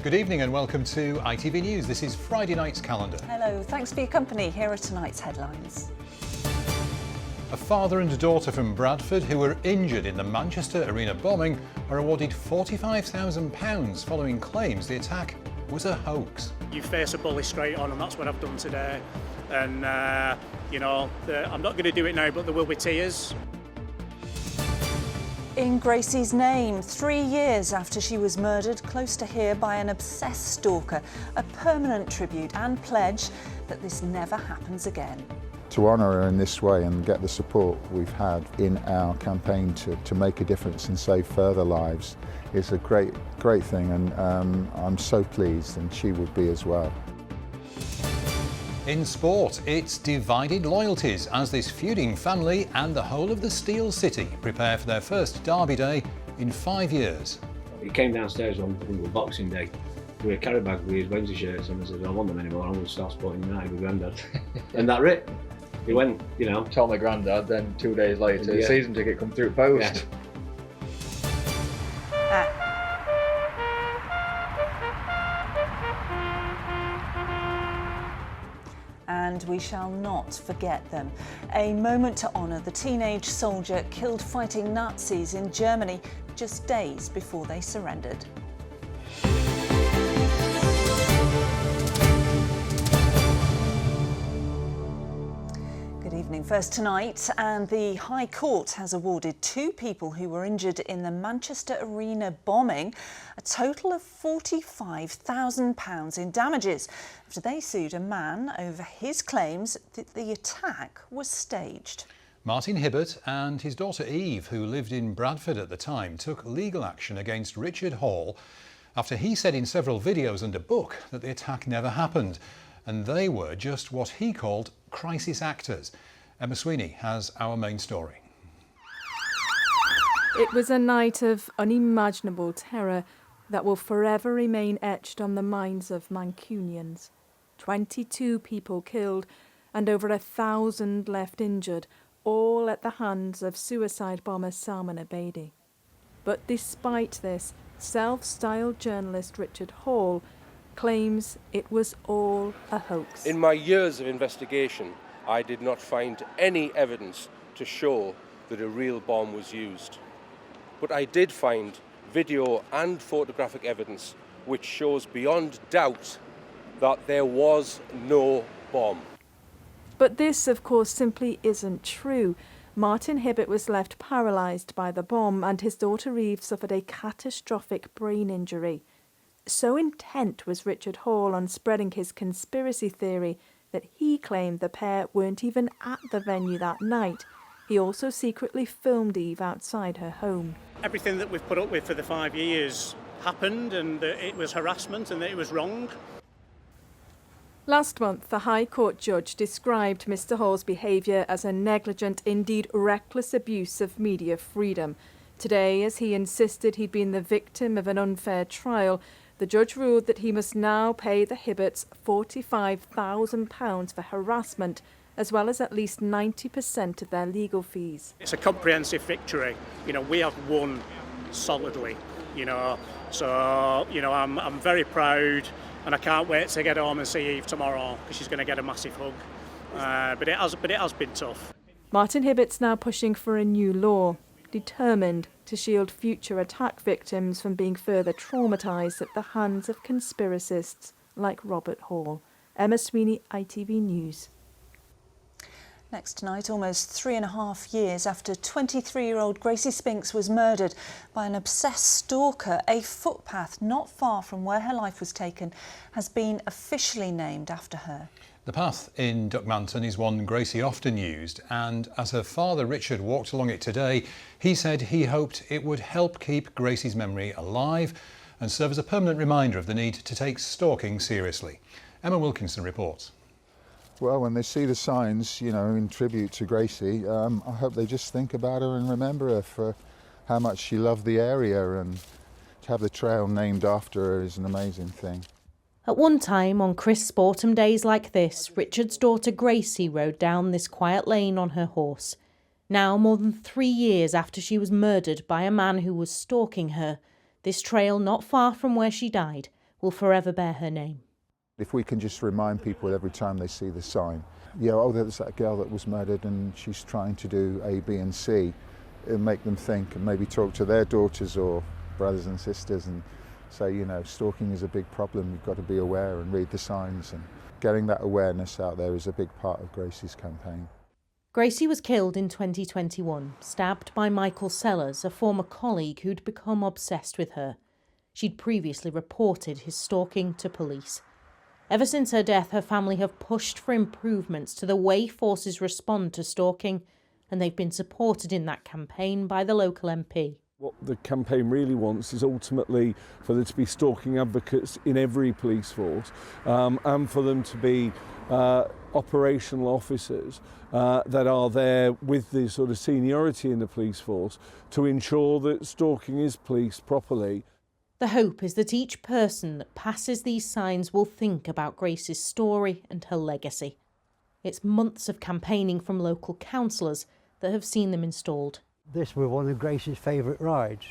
Good evening and welcome to ITV News. This is Friday night's calendar. Hello, thanks for your company. Here are tonight's headlines. A father and daughter from Bradford who were injured in the Manchester Arena bombing are awarded £45,000 following claims the attack was a hoax. You face a bully straight on, and that's what I've done today. And, I'm not going to do it now, but there will be tears. In Gracie's name, 3 years after she was murdered close to here by an obsessed stalker, a permanent tribute and pledge that this never happens again. To honour her in this way and get the support we've had in our campaign to make a difference and save further lives is a great thing, and I'm so pleased, and she would be as well. In sport, it's divided loyalties as this feuding family and the whole of the Steel City prepare for their first derby day in 5 years. He came downstairs on Boxing Day with a carry bag with his Wednesday shirts, and I said, I don't want them anymore, I'm going to start supporting United with Grandad. And that's it. He went, told my granddad, then 2 days later, season ticket come through post. Yeah. And we shall not forget them. A moment to honour the teenage soldier killed fighting Nazis in Germany just days before they surrendered. Good evening. First tonight, and the High Court has awarded 2 people who were injured in the Manchester Arena bombing a total of £45,000 in damages after they sued a man over his claims that the attack was staged. Martin Hibbert and his daughter Eve, who lived in Bradford at the time, took legal action against Richard Hall after he said in several videos and a book that the attack never happened, and they were just what he called crisis actors. Emma Sweeney has our main story. It was a night of unimaginable terror that will forever remain etched on the minds of Mancunians. 22 people killed and over 1,000 left injured, all at the hands of suicide bomber Salman Abedi. But despite this, self-styled journalist Richard Hall claims it was all a hoax. In my years of investigation, I did not find any evidence to show that a real bomb was used. But I did find video and photographic evidence which shows beyond doubt that there was no bomb. But this, of course, simply isn't true. Martin Hibbert was left paralysed by the bomb, and his daughter Eve suffered a catastrophic brain injury. So intent was Richard Hall on spreading his conspiracy theory that he claimed the pair weren't even at the venue that night. He also secretly filmed Eve outside her home. Everything that we've put up with for the 5 years happened, and that it was harassment and that it was wrong. Last month, the High Court judge described Mr Hall's behaviour as a negligent, indeed reckless abuse of media freedom. Today, as he insisted he'd been the victim of an unfair trial, the judge ruled that he must now pay the Hibberts £45,000 for harassment, as well as at least 90% of their legal fees. It's a comprehensive victory. We have won solidly, So, I'm very proud, and I can't wait to get home and see Eve tomorrow, because she's going to get a massive hug. But it has been tough. Martin Hibbert's now pushing for a new law, determined to shield future attack victims from being further traumatised at the hands of conspiracists like Robert Hall. Emma Sweeney, ITV News. Next tonight, almost 3.5 years after 23-year-old Gracie Spinks was murdered by an obsessed stalker, a footpath not far from where her life was taken has been officially named after her. The path in Duckmanton is one Gracie often used, and as her father Richard walked along it today, he said he hoped it would help keep Gracie's memory alive and serve as a permanent reminder of the need to take stalking seriously. Emma Wilkinson reports. Well, when they see the signs, in tribute to Gracie, I hope they just think about her and remember her for how much she loved the area, and to have the trail named after her is an amazing thing. At one time, on crisp autumn days like this, Richard's daughter Gracie rode down this quiet lane on her horse. Now, more than 3 years after she was murdered by a man who was stalking her, this trail not far from where she died will forever bear her name. If we can just remind people every time they see the sign, yeah, oh, there's that girl that was murdered and she's trying to do A, B and C, it'll make them think and maybe talk to their daughters or brothers and sisters and say, you know, stalking is a big problem, you've got to be aware and read the signs, and getting that awareness out there is a big part of Gracie's campaign. Gracie was killed in 2021, stabbed by Michael Sellers, a former colleague who'd become obsessed with her. She'd previously reported his stalking to police. Ever since her death, her family have pushed for improvements to the way forces respond to stalking, and they've been supported in that campaign by the local MP. What the campaign really wants is ultimately for there to be stalking advocates in every police force, and for them to be operational officers that are there with the sort of seniority in the police force to ensure that stalking is policed properly. The hope is that each person that passes these signs will think about Grace's story and her legacy. It's months of campaigning from local councillors that have seen them installed. This was one of Grace's favourite rides,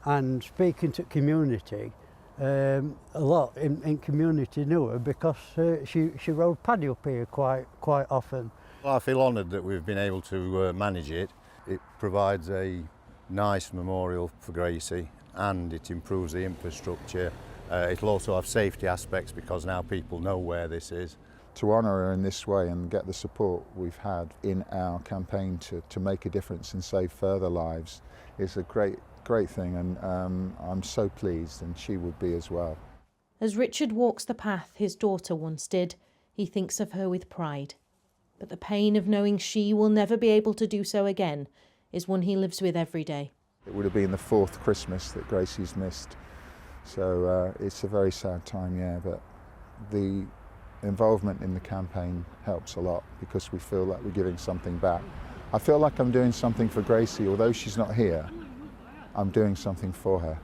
and speaking to community, a lot in community knew her because she rode paddy up here quite often. Well, I feel honoured that we've been able to manage it. It provides a nice memorial for Gracie and it improves the infrastructure. It'll also have safety aspects because now people know where this is. To honour her in this way and get the support we've had in our campaign to make a difference and save further lives is a great thing, and I'm so pleased, and she would be as well. As Richard walks the path his daughter once did, he thinks of her with pride. But the pain of knowing she will never be able to do so again is one he lives with every day. It would have been the 4th Christmas that Gracie's missed, so it's a very sad time, yeah, but the involvement in the campaign helps a lot because we feel like we're giving something back. I feel like I'm doing something for Gracie, although she's not here, I'm doing something for her.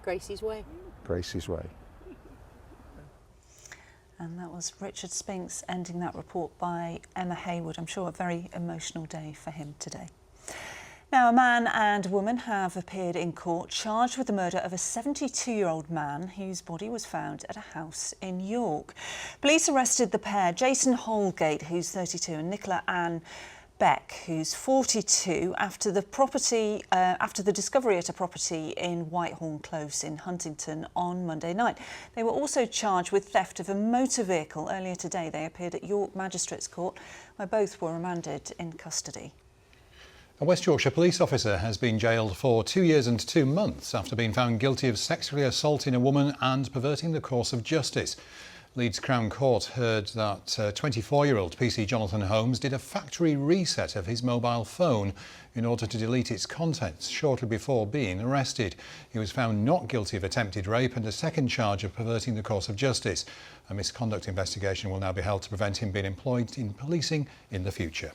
Gracie's way. Gracie's way. And that was Richard Spinks ending that report by Emma Haywood. I'm sure a very emotional day for him today. Now, a man and woman have appeared in court charged with the murder of a 72-year-old man whose body was found at a house in York. Police arrested the pair, Jason Holgate, who's 32, and Nicola Ann Beck, who's 42, after the discovery at a property in Whitehorn Close in Huntington on Monday night. They were also charged with theft of a motor vehicle. Earlier today, they appeared at York Magistrates Court, where both were remanded in custody. A West Yorkshire police officer has been jailed for 2 years and 2 months after being found guilty of sexually assaulting a woman and perverting the course of justice. Leeds Crown Court heard that 24-year-old PC Jonathan Holmes did a factory reset of his mobile phone in order to delete its contents shortly before being arrested. He was found not guilty of attempted rape and a second charge of perverting the course of justice. A misconduct investigation will now be held to prevent him being employed in policing in the future.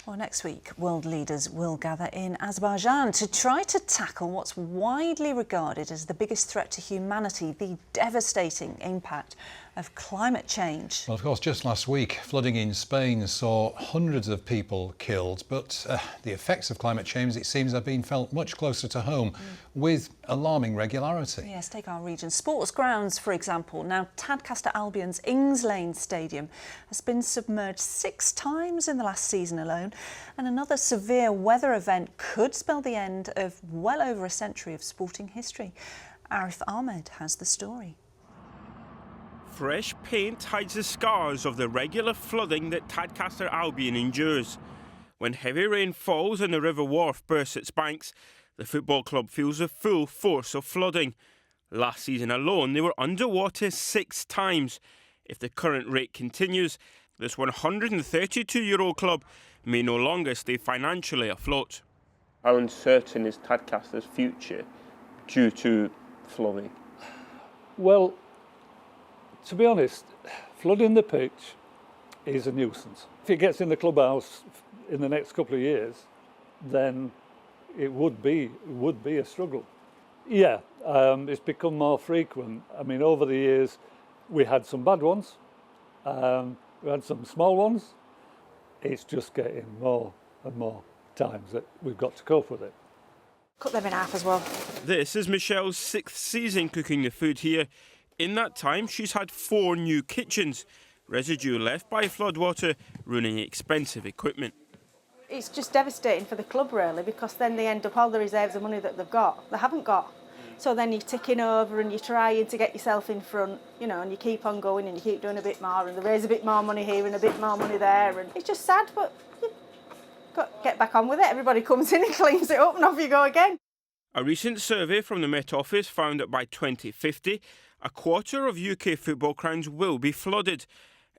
Well, next week, world leaders will gather in Azerbaijan to try to tackle what's widely regarded as the biggest threat to humanity, the devastating impact of climate change. Well, of course, just last week, flooding in Spain saw hundreds of people killed, but the effects of climate change, it seems, are being felt much closer to home with alarming regularity. Yes, take our region. Sports grounds, for example. Now, Tadcaster Albion's Ings Lane Stadium has been submerged 6 times in the last season alone, and another severe weather event could spell the end of well over a century of sporting history. Arif Ahmed has the story. Fresh paint hides the scars of the regular flooding that Tadcaster Albion endures. When heavy rain falls and the River Wharfe bursts its banks, the football club feels the full force of flooding. Last season alone, they were underwater 6 times. If the current rate continues, this 132-year-old club may no longer stay financially afloat. How uncertain is Tadcaster's future due to flooding? Well, to be honest, flooding the pitch is a nuisance. If it gets in the clubhouse in the next couple of years, then it would be a struggle. Yeah, it's become more frequent. I mean, over the years, we had some bad ones, we had some small ones. It's just getting more and more times that we've got to cope with it. Cut them in half as well. This is Michelle's 6th season cooking the food here. In that time, she's had 4 new kitchens. Residue left by floodwater, ruining expensive equipment. It's just devastating for the club, really, because then they end up all the reserves of money that they haven't got. So then you're ticking over and you're trying to get yourself in front, you know, and you keep on going and you keep doing a bit more and they raise a bit more money here and a bit more money there. And it's just sad, but you've got to get back on with it. Everybody comes in and cleans it up and off you go again. A recent survey from the Met Office found that by 2050, a quarter of UK football grounds will be flooded.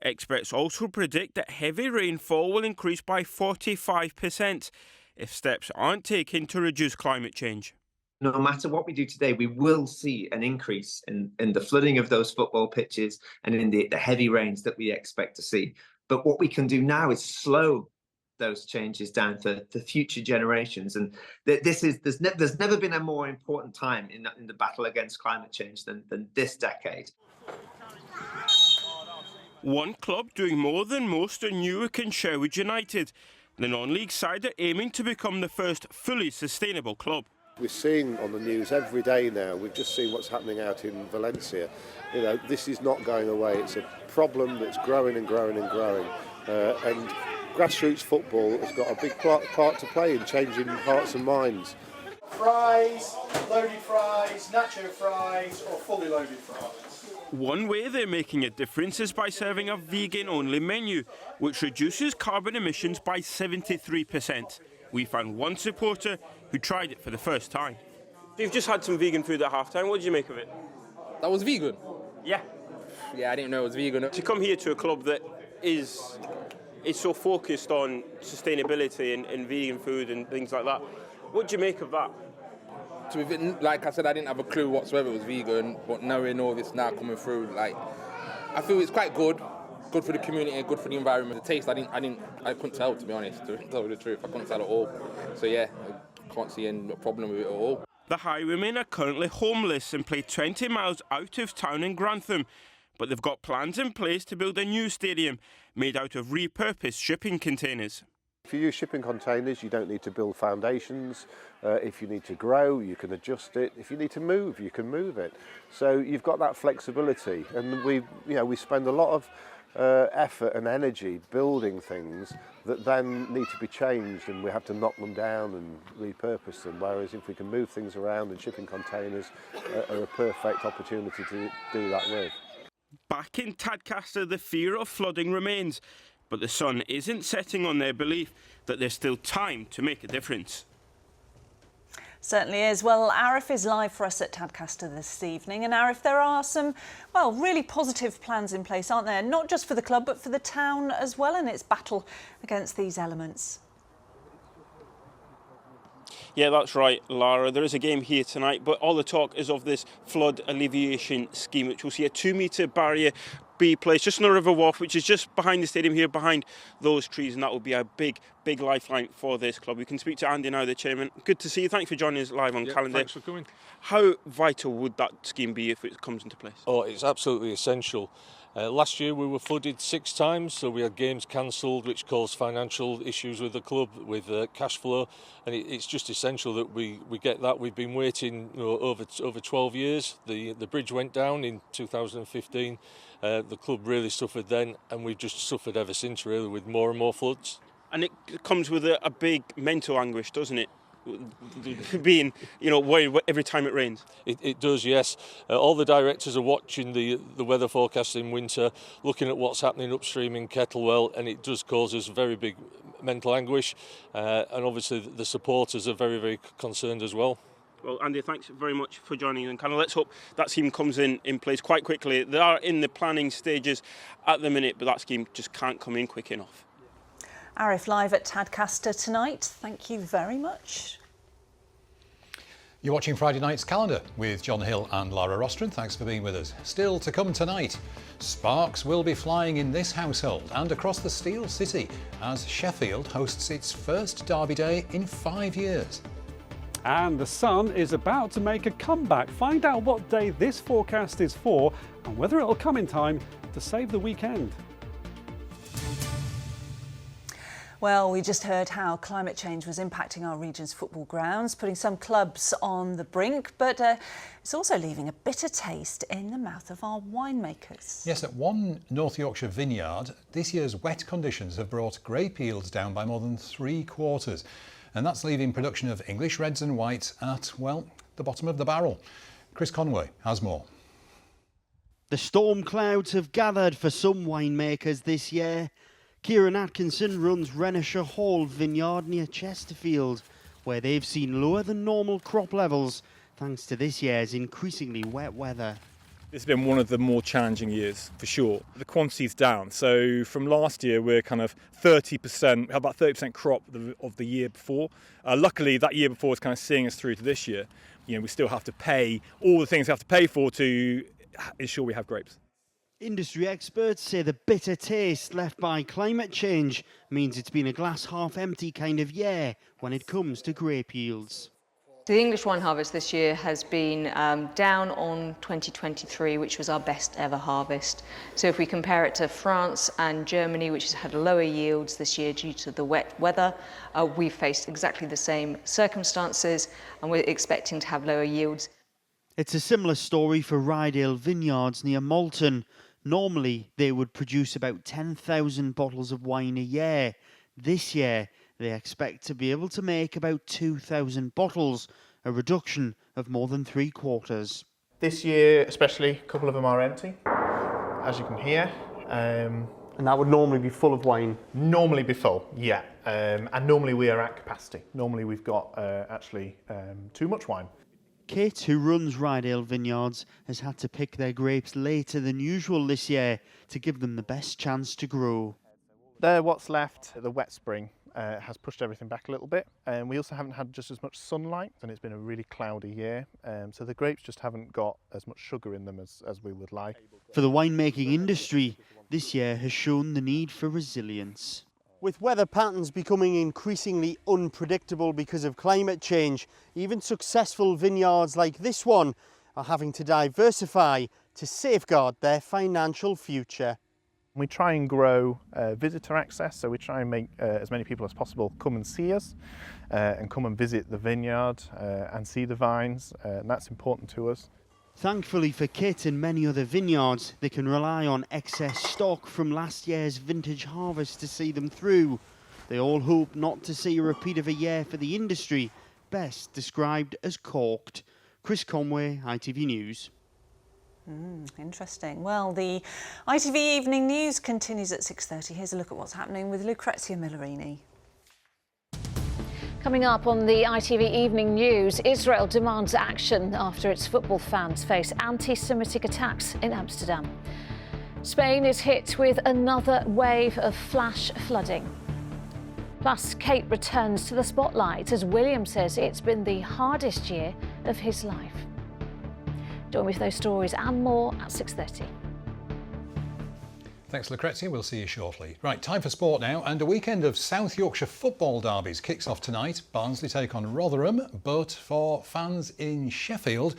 Experts also predict that heavy rainfall will increase by 45% if steps aren't taken to reduce climate change. No matter what we do today, we will see an increase in the flooding of those football pitches and in the heavy rains that we expect to see. But what we can do now is slow those changes down for future generations. And there's never been a more important time in the battle against climate change than this decade. One club doing more than most are Newark and Sherwood United. The non-league side are aiming to become the first fully sustainable club. We're seeing on the news every day now, we've just seen what's happening out in Valencia. You know, this is not going away. It's a problem that's growing and growing and growing. And grassroots football has got a big part to play in changing hearts and minds. Fries, loaded fries, nacho fries or fully loaded fries. One way they're making a difference is by serving a vegan-only menu, which reduces carbon emissions by 73%. We found one supporter who tried it for the first time. You've just had some vegan food at half-time. What did you make of it? That was vegan? Yeah. Yeah, I didn't know it was vegan. To come here to a club that is so focused on sustainability and vegan food and things like that, what do you make of that? Like I said, I didn't have a clue whatsoever it was vegan, but knowing all this now coming through, like, I feel it's quite good for the community, good for the environment. The taste, I couldn't tell, to be honest, to tell you the truth, I couldn't tell at all. So yeah, I can't see any problem with it at all. The Highwaymen are currently homeless and play 20 miles out of town in Grantham, but they've got plans in place to build a new stadium made out of repurposed shipping containers. If you use shipping containers, you don't need to build foundations. If you need to grow, you can adjust it. If you need to move, you can move it. So you've got that flexibility, and we spend a lot of effort and energy building things that then need to be changed, and we have to knock them down and repurpose them. Whereas if we can move things around, and shipping containers are a perfect opportunity to do that with. Back in Tadcaster, the fear of flooding remains, but the sun isn't setting on their belief that there's still time to make a difference. Certainly is. Well, Arif is live for us at Tadcaster this evening. And Arif, there are some, well, really positive plans in place, aren't there? Not just for the club, but for the town as well in its battle against these elements. Yeah, that's right, Lara. There is a game here tonight, but all the talk is of this flood alleviation scheme, which will see a 2-metre barrier be placed just on the River Wharf, which is just behind the stadium here, behind those trees, and that will be a big lifeline for this club. We can speak to Andy now, the chairman. Good to see you. Thanks for joining us live on Calendar. Thanks for coming. How vital would that scheme be if it comes into place? Oh, it's absolutely essential. Last year we were flooded 6 times, so we had games cancelled, which caused financial issues with the club, with cash flow, and it's just essential that we get that. We've been waiting over 12 years. The bridge went down in 2015. The club really suffered then, and we've just suffered ever since, really, with more and more floods. And it comes with a big mental anguish, doesn't it? Being, worried every time it rains. It does, yes. All the directors are watching the weather forecast in winter, looking at what's happening upstream in Kettlewell, and it does cause us very big mental anguish. And obviously the supporters are very, very concerned as well. Well, Andy, thanks very much for joining us. And let's hope that scheme comes in place quite quickly. They are in the planning stages at the minute, but that scheme just can't come in quick enough. Arif live at Tadcaster tonight. Thank you very much. You're watching Friday Night's Calendar with John Hill and Lara Rostron. Thanks for being with us. Still to come tonight, sparks will be flying in this household and across the Steel City as Sheffield hosts its first derby day in 5 years. And the sun is about to make a comeback. Find out what day this forecast is for and whether it'll come in time to save the weekend. Well, we just heard how climate change was impacting our region's football grounds, putting some clubs on the brink, but it's also leaving a bitter taste in the mouth of our winemakers. Yes, at one North Yorkshire vineyard, this year's wet conditions have brought grape yields down by more than 3/4. And that's leaving production of English reds and whites at, well, the bottom of the barrel. Chris Conway has more. The storm clouds have gathered for some winemakers this year. Kieran Atkinson runs Rennesshire Hall Vineyard near Chesterfield, where they've seen lower than normal crop levels thanks to this year's increasingly wet weather. It's been one of the more challenging years, for sure. The quantity's down. So from last year, we're kind of 30%, about 30% crop of the year before. Luckily, that year before is kind of seeing us through to this year. You know, we still have to pay all the things we have to pay for to ensure we have grapes. Industry experts say the bitter taste left by climate change means it's been a glass half empty kind of year when it comes to grape yields. The English wine harvest this year has been down on 2023, which was our best ever harvest. So if we compare it to France and Germany, which has had lower yields this year due to the wet weather, we've faced exactly the same circumstances and we're expecting to have lower yields. It's a similar story for Rydale Vineyards near Malton. Normally, they would produce about 10,000 bottles of wine a year. This year, they expect to be able to make about 2,000 bottles, a reduction of more than 3/4. This year, especially, a couple of them are empty, as you can hear. And that would normally be full of wine? Normally be full, yeah. And normally we are at capacity. Normally we've got actually too much wine. Kate, who runs Rydale Vineyards, has had to pick their grapes later than usual this year to give them the best chance to grow. There, what's left, the wet spring has pushed everything back a little bit. And we also haven't had just as much sunlight, and it's been a really cloudy year. So the grapes just haven't got as much sugar in them as we would like. For the winemaking industry, this year has shown the need for resilience. With weather patterns becoming increasingly unpredictable because of climate change, even successful vineyards like this one are having to diversify to safeguard their financial future. We try and grow visitor access, so we try and make as many people as possible come and see us and come and visit the vineyard and see the vines, and that's important to us. Thankfully for Kit and many other vineyards, they can rely on excess stock from last year's vintage harvest to see them through. They all hope not to see a repeat of a year for the industry, best described as corked. Chris Conway, ITV News. Interesting. Well, the ITV Evening News continues at 6:30. Here's a look at what's happening with Lucrezia Millarini. Coming up on the ITV Evening News, Israel demands action after its football fans face anti-Semitic attacks in Amsterdam. Spain is hit with another wave of flash flooding. Plus, Kate returns to the spotlight as William says it's been the hardest year of his life. Join me for those stories and more at 6:30. Thanks, Lucrezia. We'll see you shortly. Right, time for sport now. And a weekend of South Yorkshire football derbies kicks off tonight. Barnsley take on Rotherham. But for fans in Sheffield,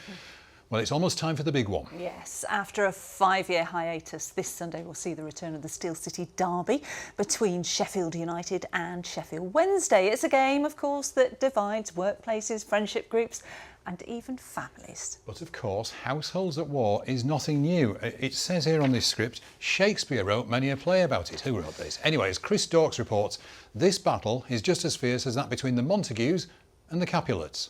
well, it's almost time for the big one. Yes, after a 5-year hiatus, this Sunday we'll see the return of the Steel City derby between Sheffield United and Sheffield Wednesday. It's a game, of course, that divides workplaces, friendship groups and even families. But of course, households at war is nothing new. It says here on this script, Shakespeare wrote many a play about it. Who wrote this? Anyway, as Chris Dawkes reports, this battle is just as fierce as that between the Montagues and the Capulets.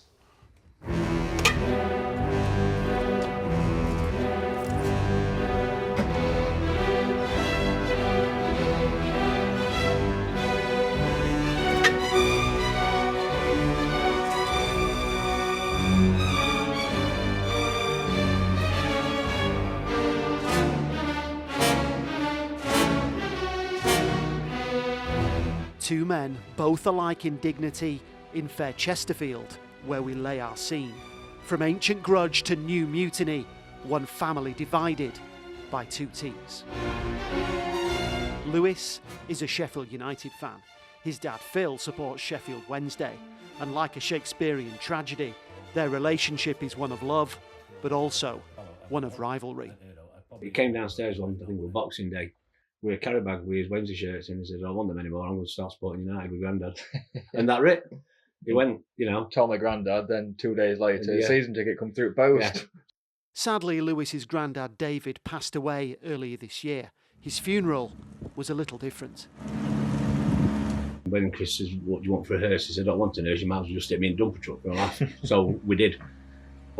Two men, both alike in dignity, in fair Chesterfield, where we lay our scene. From ancient grudge to new mutiny, one family divided by two teams. Lewis is a Sheffield United fan. His dad Phil supports Sheffield Wednesday, and like a Shakespearean tragedy, their relationship is one of love, but also one of rivalry. He came downstairs on, I think it was Boxing Day, with a carry bag with his Wednesday shirts in. He said, I don't want them anymore, I'm going to start supporting United with Grandad. And that's it. He went, you know. Told my granddad, then 2 days later, Yeah. season ticket come through post. Yeah. Sadly, Lewis's granddad David passed away earlier this year. His funeral was a little different. When Chris says, what do you want for a hearse? He said, I don't want a hearse, you might as well just stick me in a dumper truck for a laugh. So we did.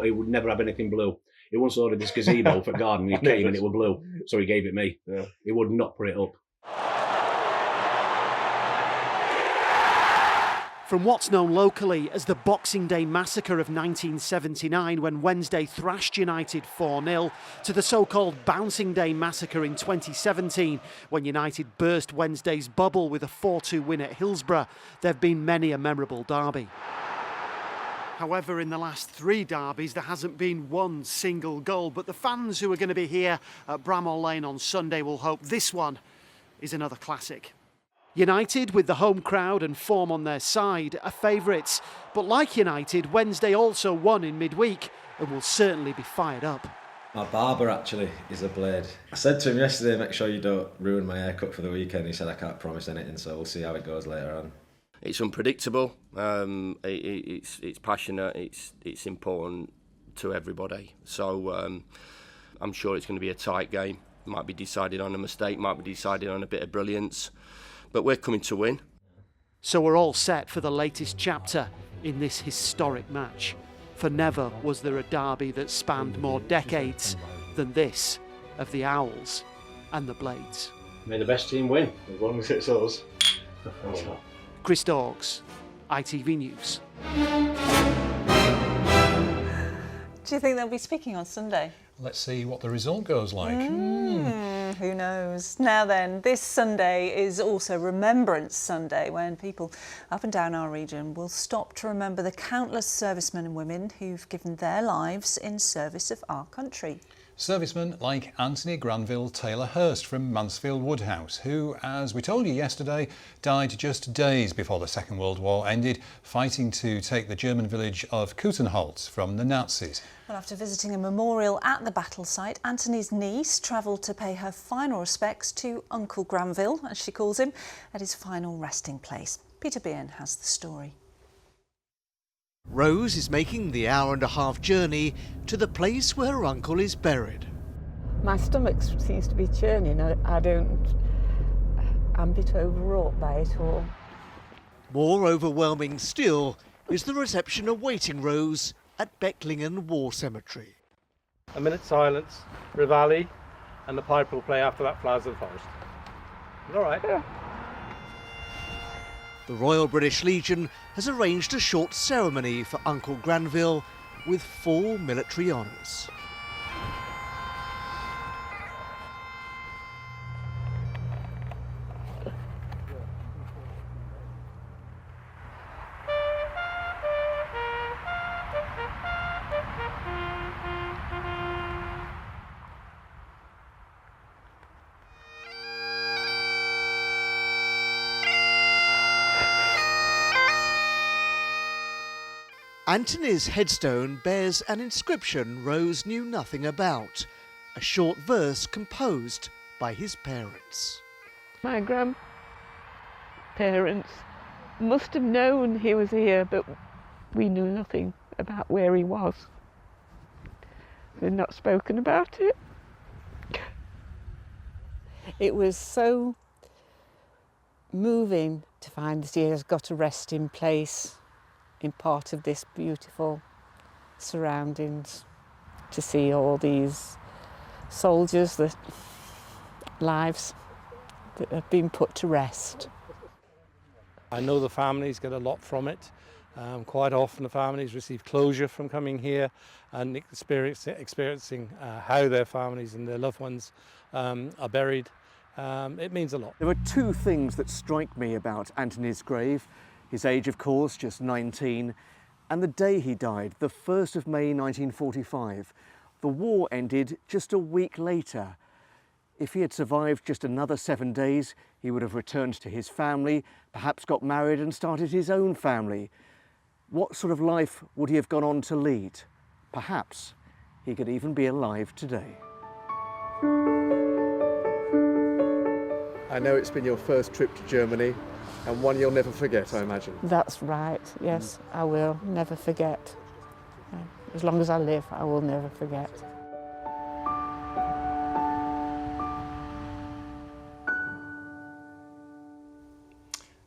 He would never have anything blue. He once ordered this gazebo for garden, he came and it was blue, so he gave it me. Yeah. He would not put it up. From what's known locally as the Boxing Day massacre of 1979, when Wednesday thrashed United 4-0, to the so-called Bouncing Day massacre in 2017, when United burst Wednesday's bubble with a 4-2 win at Hillsborough, there have been many a memorable derby. However, in the last 3 derbies, there hasn't been one single goal, but the fans who are going to be here at Bramall Lane on Sunday will hope this one is another classic. United, with the home crowd and form on their side, are favourites. But like United, Wednesday also won in midweek and will certainly be fired up. My barber actually is a blade. I said to him yesterday, make sure you don't ruin my haircut for the weekend. He said, I can't promise anything, so we'll see how it goes later on. It's unpredictable, it's passionate, it's important to everybody. So I'm sure it's going to be a tight game. Might be decided on a mistake, might be decided on a bit of brilliance. But we're coming to win. So we're all set for the latest chapter in this historic match. For never was there a derby that spanned more decades than this of the Owls and the Blades. May the best team win, as long as it's us. Chris Dawes, ITV News. Do you think they'll be speaking on Sunday? Let's see what the result goes like. Who knows? Now then, this Sunday is also Remembrance Sunday, when people up and down our region will stop to remember the countless servicemen and women who've given their lives in service of our country. Servicemen like Anthony Granville Taylor Hurst from Mansfield Woodhouse, who, as we told you yesterday, died just days before the Second World War ended, fighting to take the German village of Kuttenholz from the Nazis. Well, after visiting a memorial at the battle site, Anthony's niece travelled to pay her final respects to Uncle Granville, as she calls him, at his final resting place. Peter Bean has the story. Rose is making the hour-and-a-half journey to the place where her uncle is buried. My stomach seems to be churning. I'm a bit overwrought by it all. More overwhelming still is the reception awaiting Rose at Becklingen War Cemetery. A minute's silence, Rivali, and the pipe will play after that Flowers of the Forest. All right. Yeah. The Royal British Legion has arranged a short ceremony for Uncle Granville with full military honours. Anthony's headstone bears an inscription Rose knew nothing about, a short verse composed by his parents. My grandparents must have known he was here, but we knew nothing about where he was. They've not spoken about it. It was so moving to find that he has got a resting place in part of this beautiful surroundings, to see all these soldiers, the lives that have been put to rest. I know the families get a lot from it. Quite often the families receive closure from coming here and experiencing how their families and their loved ones are buried. It means a lot. There are two things that strike me about Anthony's grave. His age, of course, just 19, and the day he died, the 1st of May 1945. The war ended just a week later. If he had survived just another 7 days, he would have returned to his family, perhaps got married and started his own family. What sort of life would he have gone on to lead? Perhaps he could even be alive today. I know it's been your first trip to Germany and one you'll never forget, I imagine. That's right, yes, I will never forget. As long as I live, I will never forget.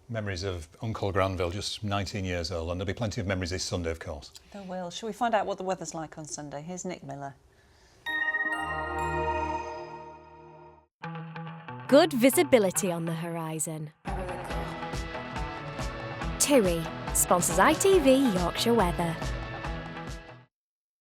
Memories of Uncle Granville, just 19 years old, and there'll be plenty of memories this Sunday, of course. There will. Shall we find out what the weather's like on Sunday? Here's Nick Miller. Good visibility on the horizon. TUI sponsors ITV Yorkshire Weather.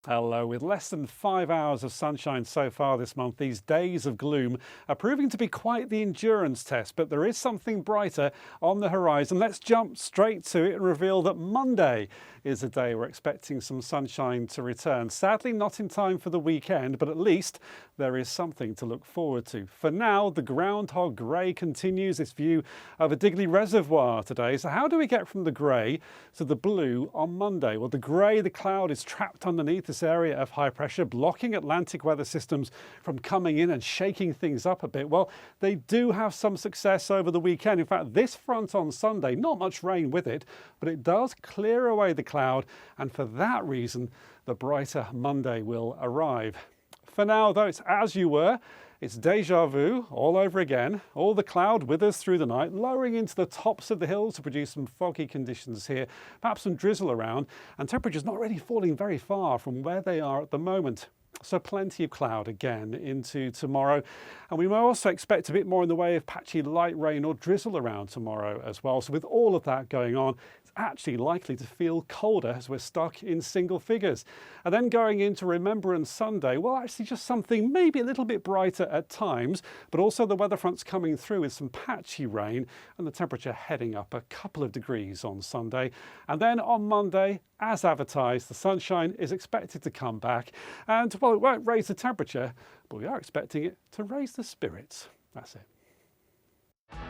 Hello. With less than 5 hours of sunshine so far this month, these days of gloom are proving to be quite the endurance test, but there is something brighter on the horizon. Let's jump straight to it and reveal that Monday is a day we're expecting some sunshine to return. Sadly, not in time for the weekend, but at least there is something to look forward to. For now, the groundhog grey continues, this view of a Digley Reservoir today. So how do we get from the grey to the blue on Monday? Well, the grey, the cloud is trapped underneath this area of high pressure, blocking Atlantic weather systems from coming in and shaking things up a bit. Well, they do have some success over the weekend. In fact, this front on Sunday, not much rain with it, but it does clear away the cloud, and for that reason, the brighter Monday will arrive. For now, though, it's as you were. It's déjà vu all over again. All the cloud withers through the night, lowering into the tops of the hills to produce some foggy conditions here, perhaps some drizzle around, and temperatures not really falling very far from where they are at the moment. So plenty of cloud again into tomorrow, and we may also expect a bit more in the way of patchy light rain or drizzle around tomorrow as well. So with all of that going on, it's actually likely to feel colder as we're stuck in single figures. And then going into Remembrance Sunday, well, actually just something maybe a little bit brighter at times, but also the weather front's coming through with some patchy rain and the temperature heading up a couple of degrees on Sunday. And then on Monday, as advertised, the sunshine is expected to come back, and well, it won't raise the temperature, but we are expecting it to raise the spirits. That's it.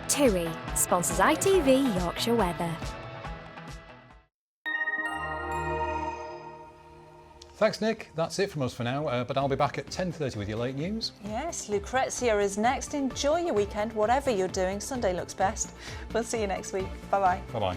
TUI sponsors ITV Yorkshire Weather. Thanks, Nick. That's it from us for now, but I'll be back at 10:30 with your late news. Yes, Lucrezia is next. Enjoy your weekend, whatever you're doing. Sunday looks best. We'll see you next week. Bye-bye. Bye-bye.